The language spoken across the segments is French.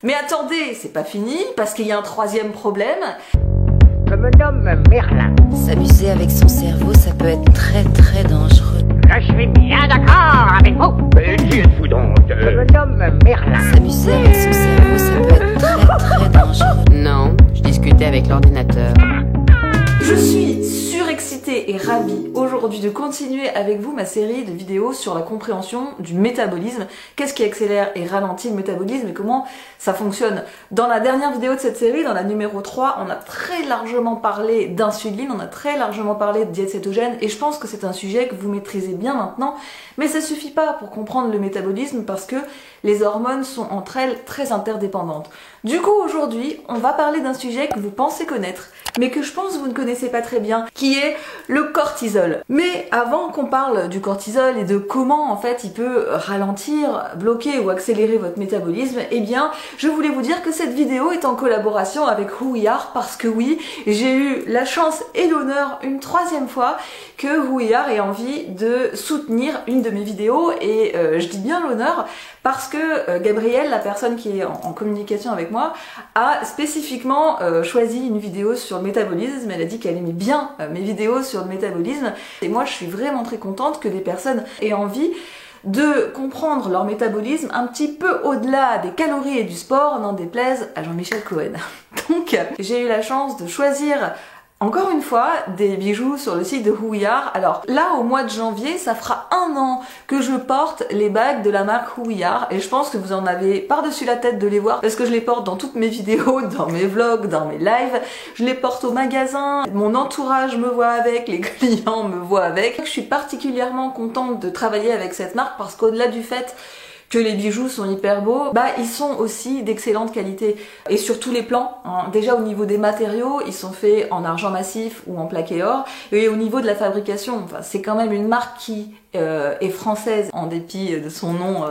Mais attendez, c'est pas fini, parce qu'il y a un troisième problème. Je me nomme Merlin. S'amuser avec son cerveau, ça peut être très très dangereux. Je suis bien d'accord avec vous. Mais qui êtes-vous donc? Je me nomme Merlin. S'amuser avec son cerveau, ça peut être très très dangereux. Non, je discutais avec l'ordinateur. Je suis surexcitée et ravie aujourd'hui de continuer avec vous ma série de vidéos sur la compréhension du métabolisme. Qu'est-ce qui accélère et ralentit le métabolisme et comment ça fonctionne. Dans la dernière vidéo de cette série, dans la numéro 3, on a très largement parlé d'insuline, on a très largement parlé de diète cétogène et je pense que c'est un sujet que vous maîtrisez bien maintenant, mais ça suffit pas pour comprendre le métabolisme parce que les hormones sont entre elles très interdépendantes. Du coup aujourd'hui, on va parler d'un sujet que vous pensez connaître, mais que je pense que vous ne connaissez pas très bien, qui est le cortisol. Mais avant qu'on parle du cortisol et de comment en fait il peut ralentir, bloquer ou accélérer votre métabolisme, eh bien je voulais vous dire que cette vidéo est en collaboration avec Who We Are parce que oui, j'ai eu la chance et l'honneur une troisième fois que Who We Are ait envie de soutenir une de mes vidéos et je dis bien l'honneur parce que Gabrielle, la personne qui est en communication avec moi, a spécifiquement choisi une vidéo sur le métabolisme. Elle a dit qu'elle aimait bien mes vidéos sur le métabolisme. Et moi, je suis vraiment très contente que des personnes aient envie de comprendre leur métabolisme un petit peu au-delà des calories et du sport, n'en déplaise à Jean-Michel Cohen. Donc, j'ai eu la chance de choisir encore une fois, des bijoux sur le site de Who We Are. Alors là, au mois de janvier, ça fera 1 an que je porte les bagues de la marque Who We Are et je pense que vous en avez par-dessus la tête de les voir parce que je les porte dans toutes mes vidéos, dans mes vlogs, dans mes lives. Je les porte au magasin, mon entourage me voit avec, les clients me voient avec. Je suis particulièrement contente de travailler avec cette marque parce qu'au-delà du fait que les bijoux sont hyper beaux, bah ils sont aussi d'excellente qualité et sur tous les plans, hein. Déjà au niveau des matériaux, ils sont faits en argent massif ou en plaqué or et au niveau de la fabrication, enfin, c'est quand même une marque qui est française en dépit de son nom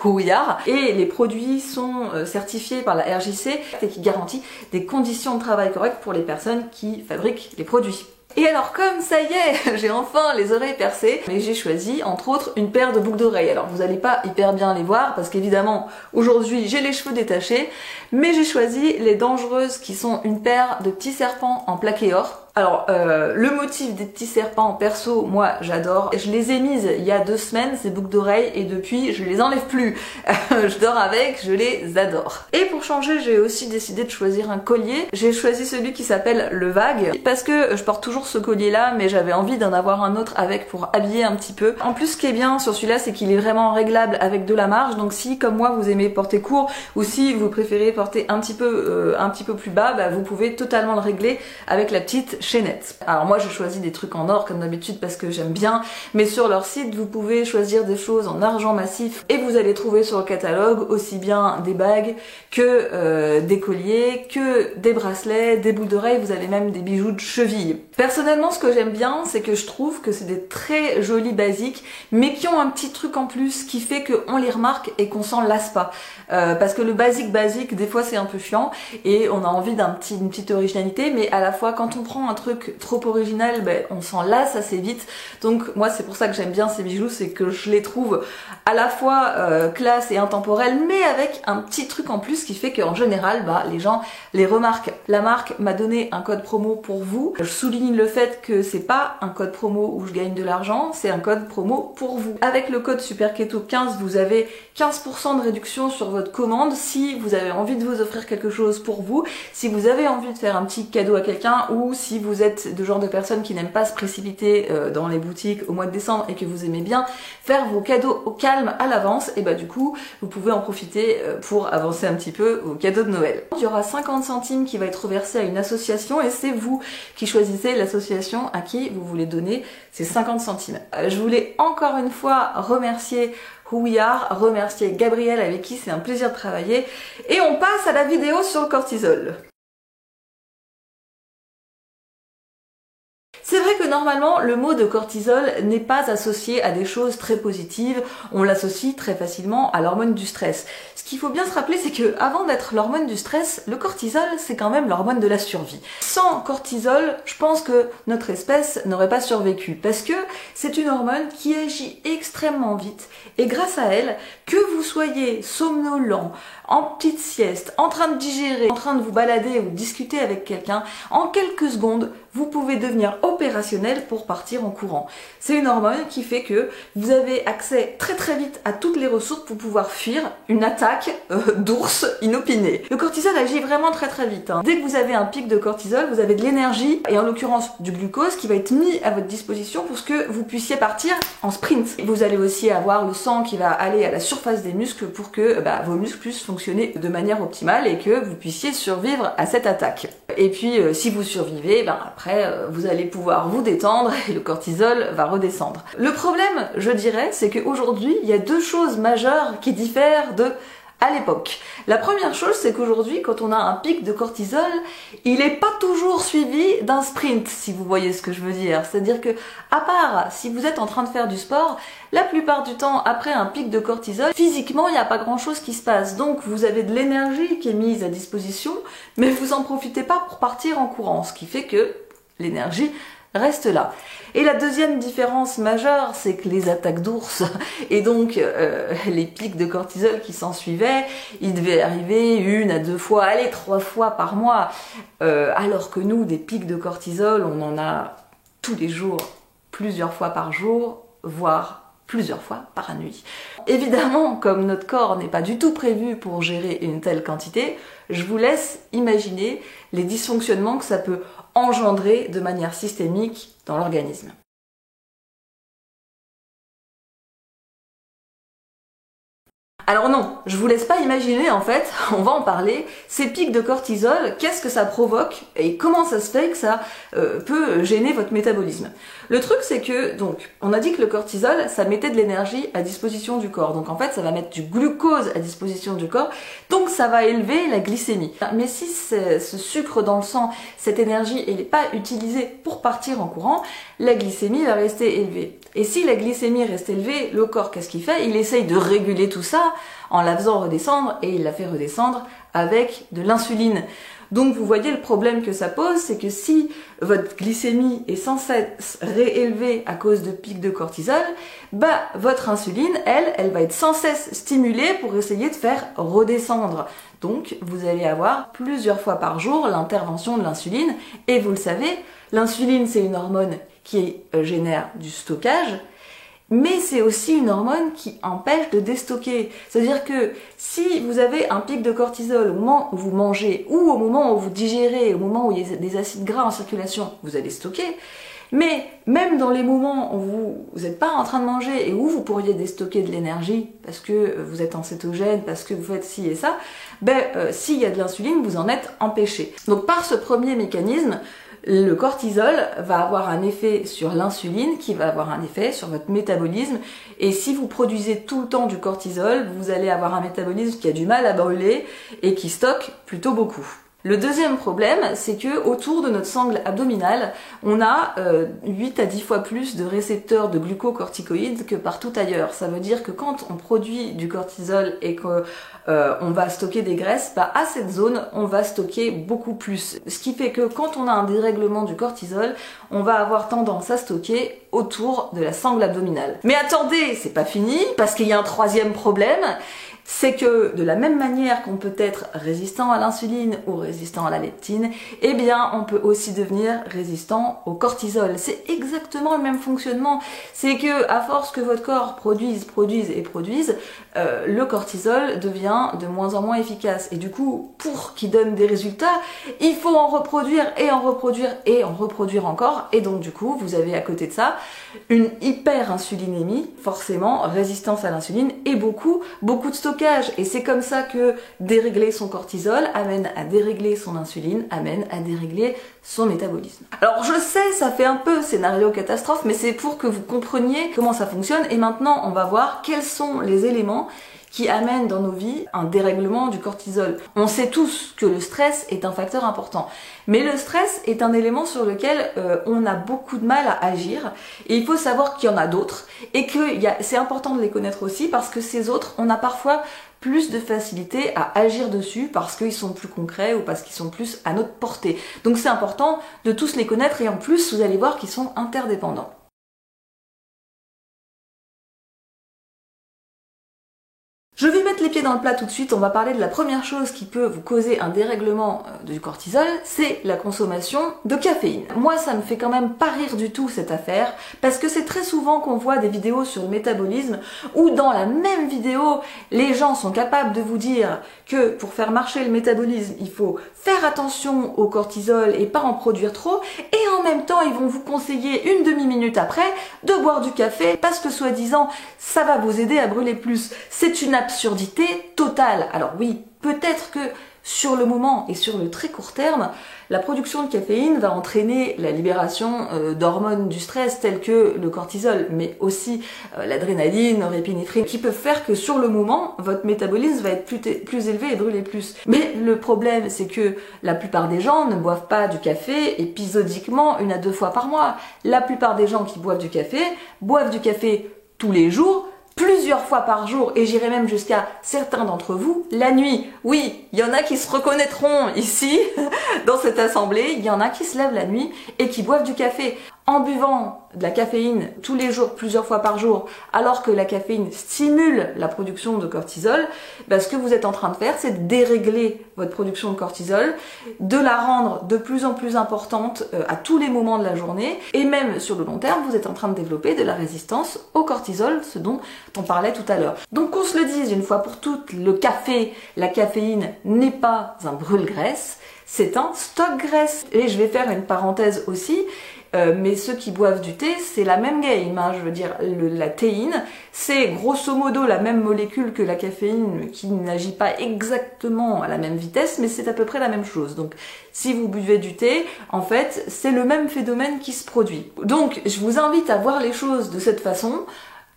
Who We Are et les produits sont certifiés par la RJC et qui garantit des conditions de travail correctes pour les personnes qui fabriquent les produits. Et alors comme ça y est, j'ai enfin les oreilles percées, et j'ai choisi entre autres une paire de boucles d'oreilles. Alors vous allez pas hyper bien les voir parce qu'évidemment aujourd'hui j'ai les cheveux détachés, mais j'ai choisi les dangereuses qui sont une paire de petits serpents en plaqué or. Alors le motif des petits serpents perso, moi j'adore. Je les ai mises il y a 2 semaines ces boucles d'oreilles et depuis je les enlève plus. Je dors avec, je les adore. Et pour changer, j'ai aussi décidé de choisir un collier. J'ai choisi celui qui s'appelle le Vague parce que je porte toujours ce collier là, mais j'avais envie d'en avoir un autre avec pour habiller un petit peu. En plus, ce qui est bien sur celui-là, c'est qu'il est vraiment réglable avec de la marge. Donc si comme moi vous aimez porter court ou si vous préférez porter un petit peu plus bas, bah, vous pouvez totalement le régler avec la petite chaînette. Alors moi je choisis des trucs en or comme d'habitude parce que j'aime bien, mais sur leur site vous pouvez choisir des choses en argent massif et vous allez trouver sur le catalogue aussi bien des bagues que des colliers, que des bracelets, des boucles d'oreilles, vous avez même des bijoux de cheville. Personnellement ce que j'aime bien c'est que je trouve que c'est des très jolis basiques mais qui ont un petit truc en plus qui fait qu'on les remarque et qu'on s'en lasse pas. Parce que le basique des fois c'est un peu chiant et on a envie d'une petite originalité, mais à la fois quand on prend un truc trop original, ben, on s'en lasse assez vite. Donc moi c'est pour ça que j'aime bien ces bijoux, c'est que je les trouve à la fois classe et intemporels, mais avec un petit truc en plus qui fait qu'en général bah, les gens les remarquent. La marque m'a donné un code promo pour vous. Je souligne le fait que c'est pas un code promo où je gagne de l'argent, c'est un code promo pour vous. Avec le code SUPERKETO15, vous avez 15% de réduction sur votre commande si vous avez envie de vous offrir quelque chose pour vous, si vous avez envie de faire un petit cadeau à quelqu'un ou si vous êtes de genre de personne qui n'aime pas se précipiter dans les boutiques au mois de décembre et que vous aimez bien faire vos cadeaux au calme à l'avance, et bah du coup vous pouvez en profiter pour avancer un petit peu vos cadeaux de Noël. Il y aura 50 centimes qui va être reversé à une association et c'est vous qui choisissez l'association à qui vous voulez donner ces 50 centimes. Je voulais encore une fois remercier Who We Are, remercier Gabrielle avec qui c'est un plaisir de travailler et on passe à la vidéo sur le cortisol. C'est vrai que normalement, le mot de cortisol n'est pas associé à des choses très positives. On l'associe très facilement à l'hormone du stress. Ce qu'il faut bien se rappeler, c'est que avant d'être l'hormone du stress, le cortisol, c'est quand même l'hormone de la survie. Sans cortisol, je pense que notre espèce n'aurait pas survécu, parce que c'est une hormone qui agit extrêmement vite, et grâce à elle, que vous soyez somnolent, en petite sieste, en train de digérer, en train de vous balader ou discuter avec quelqu'un, en quelques secondes, vous pouvez devenir opérationnel pour partir en courant. C'est une hormone qui fait que vous avez accès très très vite à toutes les ressources pour pouvoir fuir une attaque d'ours inopiné. Le cortisol agit vraiment très très vite. Dès que vous avez un pic de cortisol, vous avez de l'énergie, et en l'occurrence du glucose, qui va être mis à votre disposition pour que vous puissiez partir en sprint. Vous allez aussi avoir le sang qui va aller à la surface des muscles pour que vos muscles puissent fonctionner de manière optimale et que vous puissiez survivre à cette attaque. Et puis si vous survivez, après vous allez pouvoir vous détendre et le cortisol va redescendre. Le problème, je dirais, c'est qu'aujourd'hui, il y a deux choses majeures qui diffèrent de à l'époque. La première chose, c'est qu'aujourd'hui, quand on a un pic de cortisol, il n'est pas toujours suivi d'un sprint, si vous voyez ce que je veux dire. C'est-à-dire que, à part si vous êtes en train de faire du sport, la plupart du temps, après un pic de cortisol, physiquement, il n'y a pas grand-chose qui se passe. Donc, vous avez de l'énergie qui est mise à disposition, mais vous en profitez pas pour partir en courant, ce qui fait que l'énergie reste là. Et la deuxième différence majeure, c'est que les attaques d'ours et donc les pics de cortisol qui s'en suivaient, ils devaient arriver 1 à 2 fois, allez 3 fois par mois, alors que nous, des pics de cortisol, on en a tous les jours, plusieurs fois par jour, voire plusieurs fois par nuit. Évidemment, comme notre corps n'est pas du tout prévu pour gérer une telle quantité, je vous laisse imaginer les dysfonctionnements que ça peut engendrer de manière systémique dans l'organisme. Alors non, je vous laisse pas imaginer en fait, on va en parler, ces pics de cortisol, qu'est-ce que ça provoque et comment ça se fait que ça peut gêner votre métabolisme. Le truc c'est que, donc, on a dit que le cortisol, ça mettait de l'énergie à disposition du corps, donc en fait ça va mettre du glucose à disposition du corps, donc ça va élever la glycémie. Mais si ce sucre dans le sang, cette énergie, elle n'est pas utilisée pour partir en courant, la glycémie va rester élevée. Et si la glycémie reste élevée, le corps, qu'est-ce qu'il fait? Il essaye de réguler tout ça en la faisant redescendre, et il la fait redescendre avec de l'insuline. Donc vous voyez le problème que ça pose, c'est que si votre glycémie est sans cesse réélevée à cause de pics de cortisol, votre insuline, elle va être sans cesse stimulée pour essayer de faire redescendre. Donc vous allez avoir plusieurs fois par jour l'intervention de l'insuline, et vous le savez, l'insuline c'est une hormone qui génère du stockage, mais c'est aussi une hormone qui empêche de déstocker. C'est-à-dire que si vous avez un pic de cortisol au moment où vous mangez, ou au moment où vous digérez, au moment où il y a des acides gras en circulation, vous allez stocker. Mais même dans les moments où vous n'êtes pas en train de manger et où vous pourriez déstocker de l'énergie parce que vous êtes en cétogène, parce que vous faites ci et ça, s'il y a de l'insuline, vous en êtes empêché. Donc par ce premier mécanisme, le cortisol va avoir un effet sur l'insuline qui va avoir un effet sur votre métabolisme, et si vous produisez tout le temps du cortisol, vous allez avoir un métabolisme qui a du mal à brûler et qui stocke plutôt beaucoup. Le deuxième problème, c'est que autour de notre sangle abdominale, on a 8 à 10 fois plus de récepteurs de glucocorticoïdes que partout ailleurs. Ça veut dire que quand on produit du cortisol et que on va stocker des graisses, à cette zone, on va stocker beaucoup plus. Ce qui fait que quand on a un dérèglement du cortisol, on va avoir tendance à stocker autour de la sangle abdominale. Mais attendez, c'est pas fini, parce qu'il y a un troisième problème. C'est que de la même manière qu'on peut être résistant à l'insuline ou résistant à la leptine, eh bien on peut aussi devenir résistant au cortisol. C'est exactement le même fonctionnement. C'est que à force que votre corps produise, le cortisol devient de moins en moins efficace. Et du coup, pour qu'il donne des résultats, il faut en reproduire et en reproduire et en reproduire encore. Et donc du coup, vous avez à côté de ça une hyperinsulinémie, forcément résistance à l'insuline et beaucoup de stockage. Et c'est comme ça que dérégler son cortisol amène à dérégler son insuline, amène à dérégler son métabolisme. Alors je sais, ça fait un peu scénario catastrophe, mais c'est pour que vous compreniez comment ça fonctionne. Et maintenant, on va voir quels sont les éléments événements qui amènent dans nos vies un dérèglement du cortisol. On sait tous que le stress est un facteur important, mais le stress est un élément sur lequel on a beaucoup de mal à agir, et il faut savoir qu'il y en a d'autres, et que c'est important de les connaître aussi, parce que ces autres, on a parfois plus de facilité à agir dessus parce qu'ils sont plus concrets ou parce qu'ils sont plus à notre portée. Donc c'est important de tous les connaître, et en plus vous allez voir qu'ils sont interdépendants. Je vais mettre les pieds dans le plat tout de suite. On va parler de la première chose qui peut vous causer un dérèglement du cortisol, c'est la consommation de caféine. Moi, ça me fait quand même pas rire du tout cette affaire, parce que c'est très souvent qu'on voit des vidéos sur le métabolisme où dans la même vidéo, les gens sont capables de vous dire que pour faire marcher le métabolisme, il faut faire attention au cortisol et pas en produire trop, et en même temps, ils vont vous conseiller une demi-minute après de boire du café parce que soi-disant, ça va vous aider à brûler plus. C'est une absurdité totale. Alors oui, peut-être que sur le moment et sur le très court terme, la production de caféine va entraîner la libération d'hormones du stress telles que le cortisol, mais aussi l'adrénaline, norépinéphrine, qui peuvent faire que sur le moment, votre métabolisme va être plus élevé et brûler plus. Mais le problème, c'est que la plupart des gens ne boivent pas du café épisodiquement 1 à 2 fois par mois. La plupart des gens qui boivent du café tous les jours, plusieurs fois par jour, et j'irai même jusqu'à certains d'entre vous, la nuit. Oui, il y en a qui se reconnaîtront ici, dans cette assemblée, il y en a qui se lèvent la nuit et qui boivent du café. En buvant de la caféine tous les jours, plusieurs fois par jour, alors que la caféine stimule la production de cortisol, ce que vous êtes en train de faire, c'est de dérégler votre production de cortisol, de la rendre de plus en plus importante à tous les moments de la journée, et même sur le long terme, vous êtes en train de développer de la résistance au cortisol, ce dont on parlait tout à l'heure. Donc qu'on se le dise une fois pour toutes, le café, la caféine n'est pas un brûle-graisse, c'est un stock-graisse. Et je vais faire une parenthèse aussi, mais ceux qui boivent du thé, c'est la même game, hein, je veux dire, la théine, c'est grosso modo la même molécule que la caféine, qui n'agit pas exactement à la même vitesse, mais c'est à peu près la même chose. Donc, si vous buvez du thé, en fait, c'est le même phénomène qui se produit. Donc, je vous invite à voir les choses de cette façon.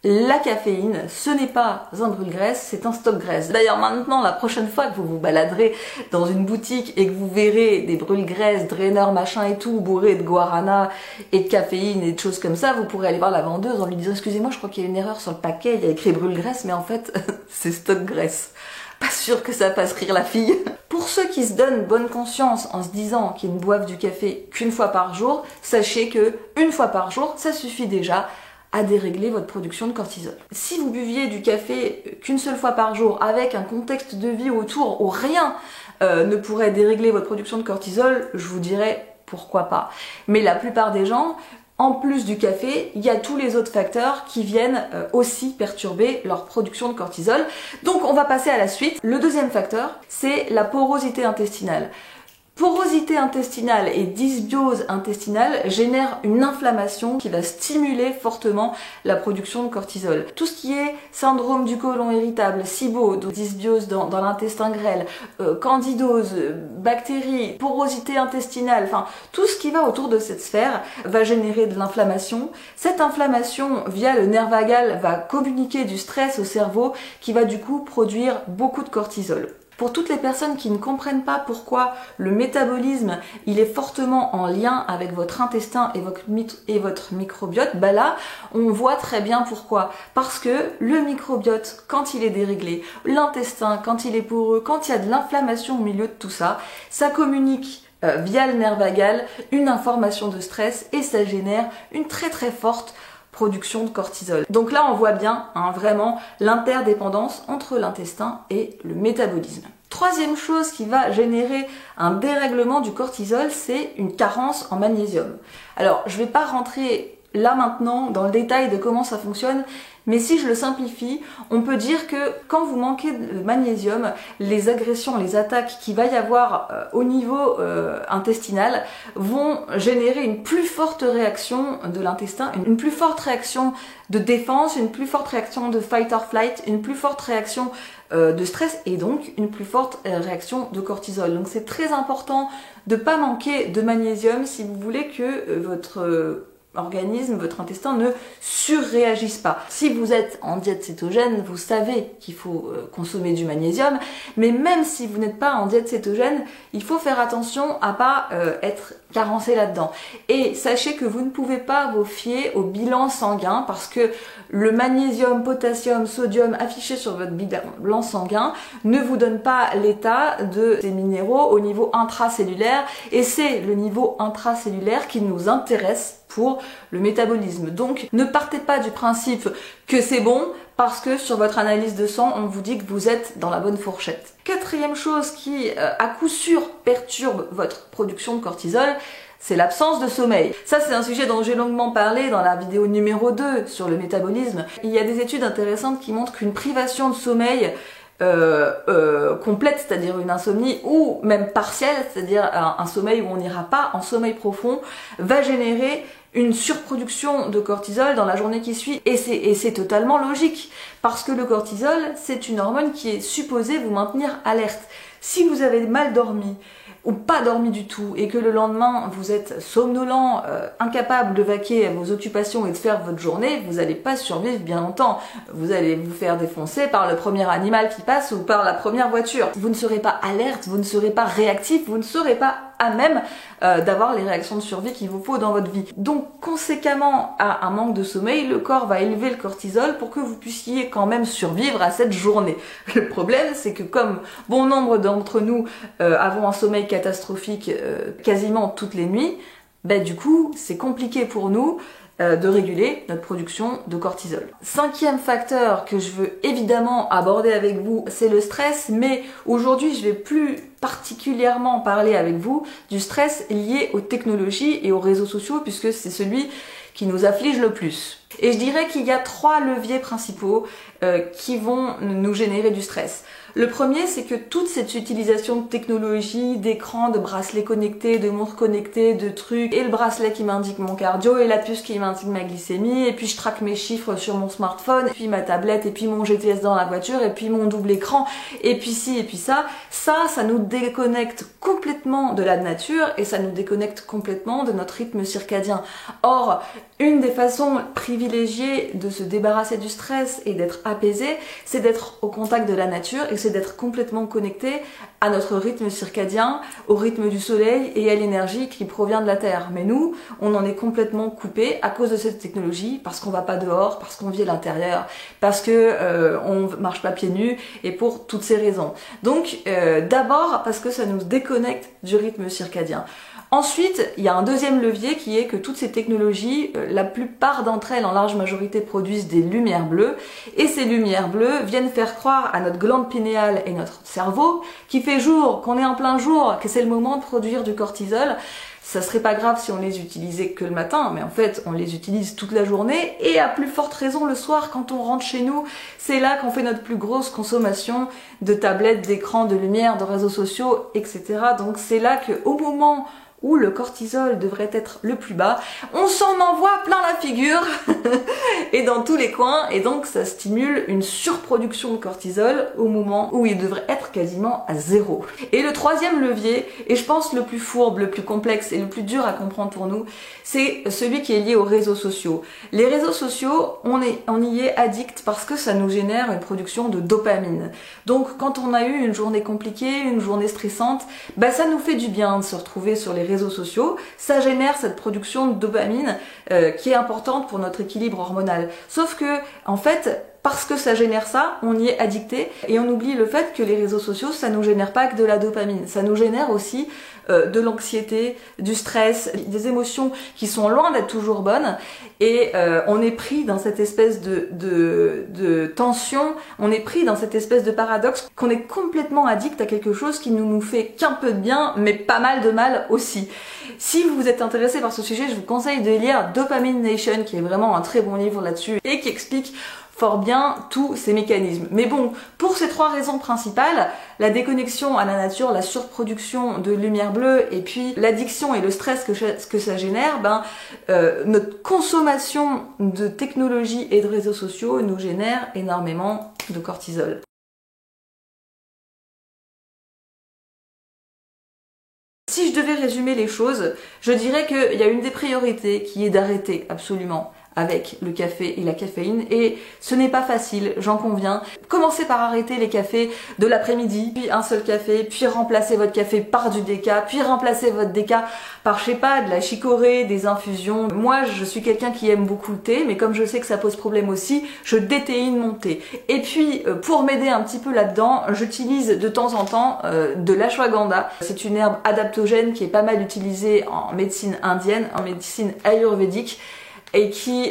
La caféine, ce n'est pas un brûle-graisse, c'est un stock-graisse. D'ailleurs maintenant, la prochaine fois que vous vous baladerez dans une boutique et que vous verrez des brûle-graisses, draineurs, machin et tout, bourrés de guarana et de caféine et de choses comme ça, vous pourrez aller voir la vendeuse en lui disant « Excusez-moi, je crois qu'il y a une erreur sur le paquet, il y a écrit brûle-graisse, mais en fait, c'est stock-graisse. » Pas sûr que ça fasse rire la fille. Pour ceux qui se donnent bonne conscience en se disant qu'ils ne boivent du café qu'1 fois par jour, sachez que 1 fois par jour, ça suffit déjà à dérégler votre production de cortisol. Si vous buviez du café qu'1 seule fois par jour avec un contexte de vie autour où rien ne pourrait dérégler votre production de cortisol, je vous dirais pourquoi pas. Mais la plupart des gens, en plus du café, il y a tous les autres facteurs qui viennent aussi perturber leur production de cortisol. Donc on va passer à la suite. Le deuxième facteur, c'est la porosité intestinale. Porosité intestinale et dysbiose intestinale génèrent une inflammation qui va stimuler fortement la production de cortisol. Tout ce qui est syndrome du côlon irritable, SIBO, dysbiose dans l'intestin grêle, candidose, bactéries, porosité intestinale, enfin tout ce qui va autour de cette sphère va générer de l'inflammation. Cette inflammation, via le nerf vagal, va communiquer du stress au cerveau qui va du coup produire beaucoup de cortisol. Pour toutes les personnes qui ne comprennent pas pourquoi le métabolisme il est fortement en lien avec votre intestin et votre microbiote, là on voit très bien pourquoi. Parce que le microbiote, quand il est déréglé, l'intestin, quand il est poreux, quand il y a de l'inflammation au milieu de tout ça, ça communique via le nerf vagal une information de stress et ça génère une très très forte production de cortisol. Donc là on voit bien vraiment l'interdépendance entre l'intestin et le métabolisme. Troisième chose qui va générer un dérèglement du cortisol, c'est une carence en magnésium. Alors je vais pas rentrer là maintenant dans le détail de comment ça fonctionne, mais si je le simplifie, on peut dire que quand vous manquez de magnésium, les agressions, les attaques qu'il va y avoir au niveau intestinal vont générer une plus forte réaction de l'intestin, une plus forte réaction de défense, une plus forte réaction de fight or flight, une plus forte réaction de stress et donc une plus forte réaction de cortisol. Donc c'est très important de ne pas manquer de magnésium si vous voulez que votre organisme, votre intestin ne surréagisse pas. Si vous êtes en diète cétogène, vous savez qu'il faut consommer du magnésium, mais même si vous n'êtes pas en diète cétogène, il faut faire attention à pas être carencé là-dedans. Et sachez que vous ne pouvez pas vous fier au bilan sanguin parce que le magnésium, potassium, sodium affiché sur votre bilan sanguin ne vous donne pas l'état de ces minéraux au niveau intracellulaire, et c'est le niveau intracellulaire qui nous intéresse pour le métabolisme. Donc ne partez pas du principe que c'est bon parce que sur votre analyse de sang on vous dit que vous êtes dans la bonne fourchette. Quatrième chose qui à coup sûr perturbe votre production de cortisol, c'est l'absence de sommeil. Ça, c'est un sujet dont j'ai longuement parlé dans la vidéo numéro 2 sur le métabolisme. Il y a des études intéressantes qui montrent qu'une privation de sommeil complète, c'est-à-dire une insomnie, ou même partielle, c'est-à-dire un sommeil où on n'ira pas en sommeil profond, va générer une surproduction de cortisol dans la journée qui suit. Et c'est totalement logique, parce que le cortisol, c'est une hormone qui est supposée vous maintenir alerte. Si vous avez mal dormi, ou pas dormi du tout, et que le lendemain vous êtes somnolent, incapable de vaquer à vos occupations et de faire votre journée, vous n'allez pas survivre bien longtemps. Vous allez vous faire défoncer par le premier animal qui passe ou par la première voiture. Vous ne serez pas alerte, vous ne serez pas réactif, vous ne serez pas à même d'avoir les réactions de survie qu'il vous faut dans votre vie. Donc conséquemment à un manque de sommeil, le corps va élever le cortisol pour que vous puissiez quand même survivre à cette journée. Le problème, c'est que comme bon nombre d'entre nous avons un sommeil catastrophique quasiment toutes les nuits, du coup c'est compliqué pour nous de réguler notre production de cortisol. Cinquième facteur que je veux évidemment aborder avec vous, c'est le stress, mais aujourd'hui je vais plus particulièrement parler avec vous du stress lié aux technologies et aux réseaux sociaux, puisque c'est celui qui nous afflige le plus. Et je dirais qu'il y a 3 leviers principaux qui vont nous générer du stress. Le premier, c'est que toute cette utilisation de technologies, d'écrans, de bracelets connectés, de montres connectées, de trucs, et le bracelet qui m'indique mon cardio, et la puce qui m'indique ma glycémie, et puis je traque mes chiffres sur mon smartphone, et puis ma tablette, et puis mon GPS dans la voiture, et puis mon double écran, et puis ci, et puis ça nous déconnecte complètement de la nature, et ça nous déconnecte complètement de notre rythme circadien. Or, une des façons privilégiées de se débarrasser du stress et d'être apaisé, c'est d'être au contact de la nature, et c'est d'être complètement connecté à notre rythme circadien, au rythme du soleil et à l'énergie qui provient de la Terre. Mais nous, on en est complètement coupé à cause de cette technologie, parce qu'on va pas dehors, parce qu'on vit à l'intérieur, parce que on marche pas pieds nus, et pour toutes ces raisons. Donc d'abord parce que ça nous déconnecte du rythme circadien. Ensuite, il y a un deuxième levier qui est que toutes ces technologies, la plupart d'entre elles en large majorité produisent des lumières bleues, et ces lumières bleues viennent faire croire à notre glande pinéale et notre cerveau qu'il fait jour, qu'on est en plein jour, que c'est le moment de produire du cortisol. Ça serait pas grave si on les utilisait que le matin, mais en fait on les utilise toute la journée, et à plus forte raison le soir quand on rentre chez nous, c'est là qu'on fait notre plus grosse consommation de tablettes, d'écrans, de lumière, de réseaux sociaux, etc. Donc c'est là qu'au moment où le cortisol devrait être le plus bas, on s'en envoie plein la figure et dans tous les coins, et donc ça stimule une surproduction de cortisol au moment où il devrait être quasiment à 0. Et le troisième levier, et je pense le plus fourbe, le plus complexe et le plus dur à comprendre pour nous, c'est celui qui est lié aux réseaux sociaux. Les réseaux sociaux, on y est addict parce que ça nous génère une production de dopamine. Donc quand on a eu une journée compliquée, une journée stressante, ça nous fait du bien de se retrouver sur les réseaux sociaux, ça génère cette production de dopamine qui est importante pour notre équilibre hormonal. Sauf que, en fait, parce que ça génère ça, on y est addicté, et on oublie le fait que les réseaux sociaux, ça nous génère pas que de la dopamine, ça nous génère aussi de l'anxiété, du stress, des émotions qui sont loin d'être toujours bonnes, et on est pris dans cette espèce de tension, on est pris dans cette espèce de paradoxe qu'on est complètement addict à quelque chose qui ne nous fait qu'un peu de bien, mais pas mal de mal aussi. Si vous êtes intéressé par ce sujet, je vous conseille de lire Dopamine Nation, qui est vraiment un très bon livre là-dessus, et qui explique fort bien tous ces mécanismes. Mais bon, pour ces 3 raisons principales, la déconnexion à la nature, la surproduction de lumière bleue, et puis l'addiction et le stress que ça génère, notre consommation de technologies et de réseaux sociaux nous génère énormément de cortisol. Si je devais résumer les choses, je dirais qu'il y a une des priorités qui est d'arrêter absolument avec le café et la caféine, et ce n'est pas facile, j'en conviens. Commencez par arrêter les cafés de l'après-midi, puis un seul café, puis remplacez votre café par du déca, puis remplacez votre déca par, je sais pas, de la chicorée, des infusions. Moi, je suis quelqu'un qui aime beaucoup le thé, mais comme je sais que ça pose problème aussi, je déthéine mon thé. Et puis, pour m'aider un petit peu là-dedans, j'utilise de temps en temps de l'ashwagandha. C'est une herbe adaptogène qui est pas mal utilisée en médecine indienne, en médecine ayurvédique, et qui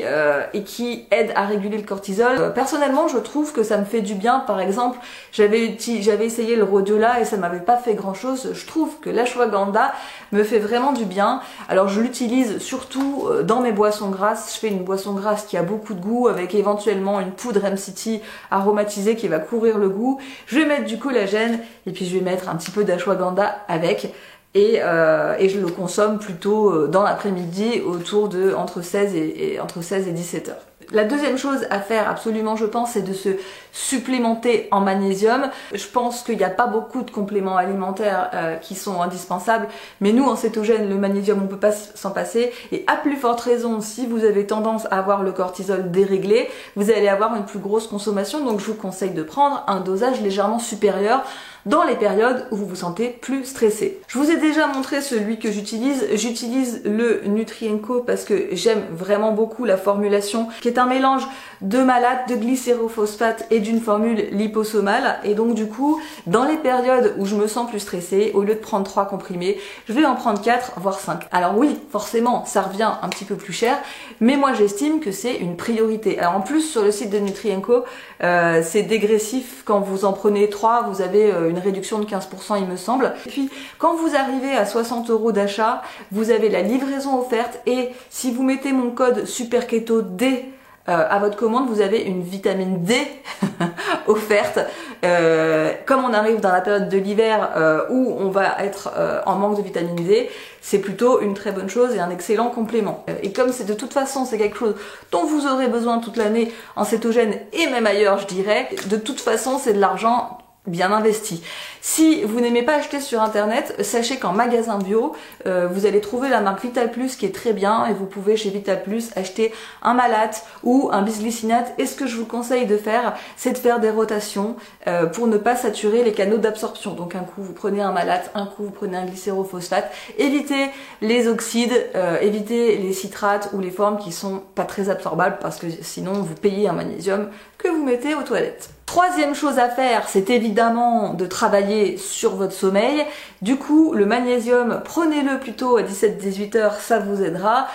aide à réguler le cortisol. Personnellement, je trouve que ça me fait du bien. Par exemple, j'avais essayé le rhodiola et ça m'avait pas fait grand chose. Je trouve que l'ashwagandha me fait vraiment du bien. Alors je l'utilise surtout dans mes boissons grasses. Je fais une boisson grasse qui a beaucoup de goût avec éventuellement une poudre MCT aromatisée qui va couvrir le goût. Je vais mettre du collagène et puis je vais mettre un petit peu d'ashwagandha avec. Et je le consomme plutôt dans l'après-midi autour de entre 16 et 17 heures. La deuxième chose à faire absolument, je pense, c'est de se supplémenter en magnésium. Je pense qu'il n'y a pas beaucoup de compléments alimentaires qui sont indispensables, mais nous en cétogène, le magnésium, on ne peut pas s'en passer. Et à plus forte raison, si vous avez tendance à avoir le cortisol déréglé, vous allez avoir une plus grosse consommation. Donc je vous conseille de prendre un dosage légèrement supérieur dans les périodes où vous vous sentez plus stressé. Je vous ai déjà montré celui que j'utilise. J'utilise le Nutrienco parce que j'aime vraiment beaucoup la formulation qui est un mélange de malate, de glycérophosphate et d'une formule liposomale. Et donc du coup, dans les périodes où je me sens plus stressée, au lieu de prendre 3 comprimés, je vais en prendre 4 voire 5. Alors oui, forcément, ça revient un petit peu plus cher, mais moi j'estime que c'est une priorité. Alors en plus, sur le site de Nutrienco, c'est dégressif. Quand vous en prenez 3, vous avez une réduction de 15% il me semble. Et puis quand vous arrivez à 60 € d'achat, vous avez la livraison offerte et si vous mettez mon code SUPERKETOD à votre commande, vous avez une vitamine D offerte. Comme on arrive dans la période de l'hiver où on va être en manque de vitamine D, c'est plutôt une très bonne chose et un excellent complément. Et comme c'est de toute façon c'est quelque chose dont vous aurez besoin toute l'année en cétogène et même ailleurs je dirais, de toute façon c'est de l'argent bien investi. Si vous n'aimez pas acheter sur internet, sachez qu'en magasin bio, vous allez trouver la marque Vital Plus qui est très bien et vous pouvez chez Vital Plus acheter un malate ou un bisglycinate. Et ce que je vous conseille de faire, c'est de faire des rotations pour ne pas saturer les canaux d'absorption. Donc un coup vous prenez un malate, un coup vous prenez un glycérophosphate. Évitez les oxydes, évitez les citrates ou les formes qui sont pas très absorbables parce que sinon vous payez un magnésium que vous mettez aux toilettes. Troisième chose à faire, c'est évidemment de travailler sur votre sommeil. Du coup, le magnésium, prenez-le plutôt à 17-18 heures, ça vous aidera.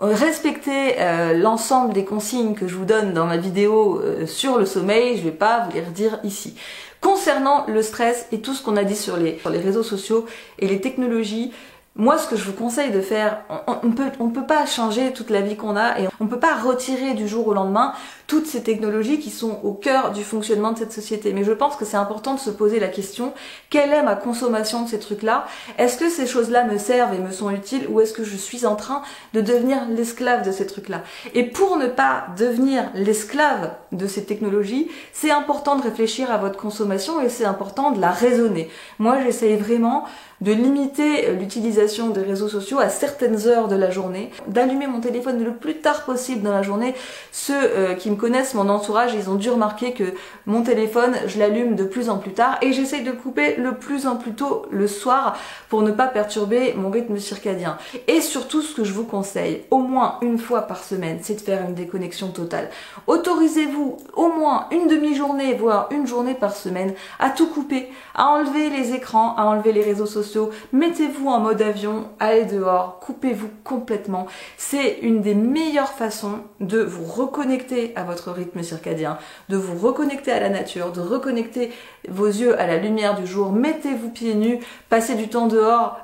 Respectez l'ensemble des consignes que je vous donne dans ma vidéo sur le sommeil, je vais pas vous les redire ici. Concernant le stress et tout ce qu'on a dit sur les réseaux sociaux et les technologies, moi, ce que je vous conseille de faire, on peut pas changer toute la vie qu'on a et on peut pas retirer du jour au lendemain toutes ces technologies qui sont au cœur du fonctionnement de cette société. Mais je pense que c'est important de se poser la question, quelle est ma consommation de ces trucs-là? Est-ce que ces choses-là me servent et me sont utiles ou est-ce que je suis en train de devenir l'esclave de ces trucs-là? Et pour ne pas devenir l'esclave de ces technologies, c'est important de réfléchir à votre consommation et c'est important de la raisonner. Moi, j'essaye vraiment de limiter l'utilisation des réseaux sociaux à certaines heures de la journée, d'allumer mon téléphone le plus tard possible dans la journée. Ceux qui me connaissent, mon entourage, ils ont dû remarquer que mon téléphone, je l'allume de plus en plus tard et j'essaye de le couper le plus en plus tôt le soir pour ne pas perturber mon rythme circadien. Et surtout, ce que je vous conseille, au moins une fois par semaine, c'est de faire une déconnexion totale. Autorisez-vous au moins une demi-journée, voire une journée par semaine, à tout couper, à enlever les écrans, à enlever les réseaux sociaux, mettez-vous en mode avion, allez dehors, coupez-vous complètement. C'est une des meilleures façons de vous reconnecter à votre rythme circadien, de vous reconnecter à la nature, de reconnecter vos yeux à la lumière du jour. Mettez-vous pieds nus, passez du temps dehors,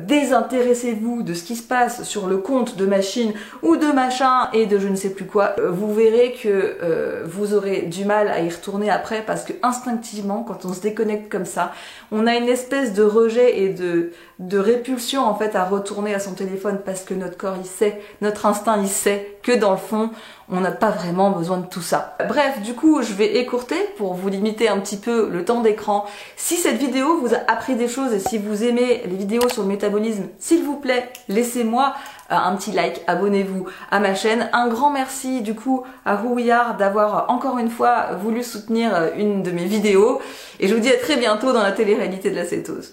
désintéressez-vous de ce qui se passe sur le compte de machine ou de machin et de je ne sais plus quoi. Vous verrez que vous aurez du mal à y retourner après parce que instinctivement, quand on se déconnecte comme ça, on a une espèce de rejet et de répulsion en fait à retourner à son téléphone parce que notre corps il sait, notre instinct il sait que dans le fond on n'a pas vraiment besoin de tout ça. Bref, du coup, je vais écourter pour vous limiter un petit peu le temps d'écran. Si cette vidéo vous a appris des choses et si vous aimez les vidéos sur le métabolisme, s'il vous plaît, laissez-moi un petit like, abonnez-vous à ma chaîne. Un grand merci du coup à Who We Are d'avoir encore une fois voulu soutenir une de mes vidéos. Et je vous dis à très bientôt dans la télé-réalité de la cétose.